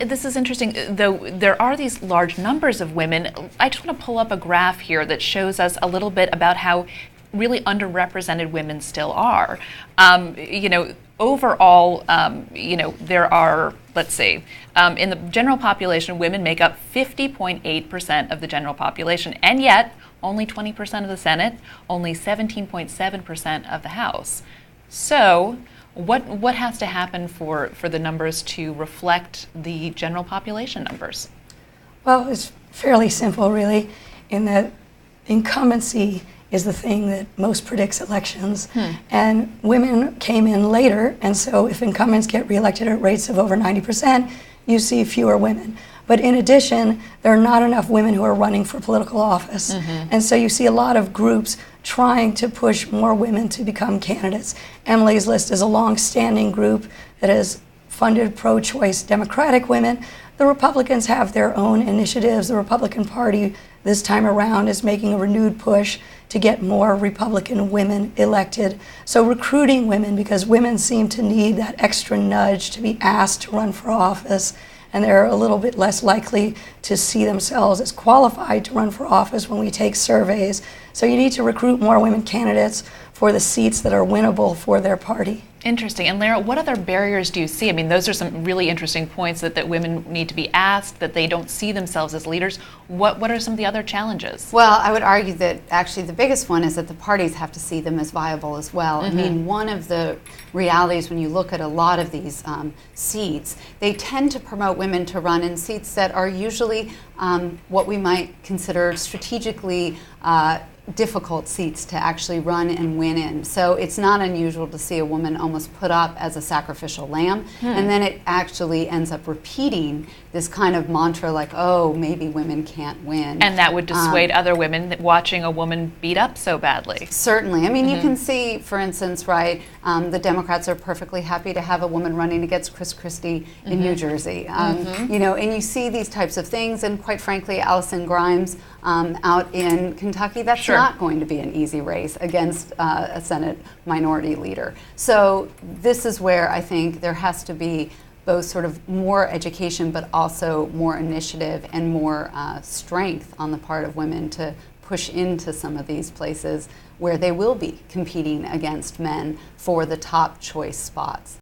This is interesting, though there are these large numbers of women. I just want to pull up a graph here that shows us a little bit about how really underrepresented women still are. Overall, there are, let's say, in the general population, women make up 50.8% of the general population, and yet only 20% of the Senate, only 17.7% of the House. So, what has to happen for the numbers to reflect the general population numbers? Well, it's fairly simple, really, in that incumbency is the thing that most predicts elections. And women came in later, and so if incumbents get reelected at rates of over 90%, you see fewer women. But in addition, there are not enough women who are running for political office. And so you see a lot of groups trying to push more women to become candidates. Emily's List is a long-standing group that has funded pro-choice Democratic women. The Republicans have their own initiatives. The Republican Party this time around is making a renewed push to get more Republican women elected. So recruiting women, because women seem to need that extra nudge to be asked to run for office, and they're a little bit less likely to see themselves as qualified to run for office when we take surveys. So you need to recruit more women candidates for the seats that are winnable for their party. Interesting. And Lara, what other barriers do you see? I mean, those are some really interesting points that women need to be asked, that they don't see themselves as leaders. What are some of the other challenges? Well, I would argue that actually the biggest one is that the parties have to see them as viable as well. I mean, one of the realities when you look at a lot of these seats, they tend to promote women to run in seats that are usually what we might consider strategically difficult seats to actually run and win in. So it's not unusual to see a woman almost put up as a sacrificial lamb, and then it actually ends up repeating this kind of mantra like, oh, maybe women can't win. And that would dissuade other women watching a woman beat up so badly. Certainly. I mean, you can see, for instance, right, the Democrats are perfectly happy to have a woman running against Chris Christie in New Jersey. And you see these types of things, and quite frankly, Allison Grimes out in Kentucky, that's not going to be an easy race against a Senate minority leader. So this is where I think there has to be both sort of more education, but also more initiative and more strength on the part of women to push into some of these places where they will be competing against men for the top choice spots.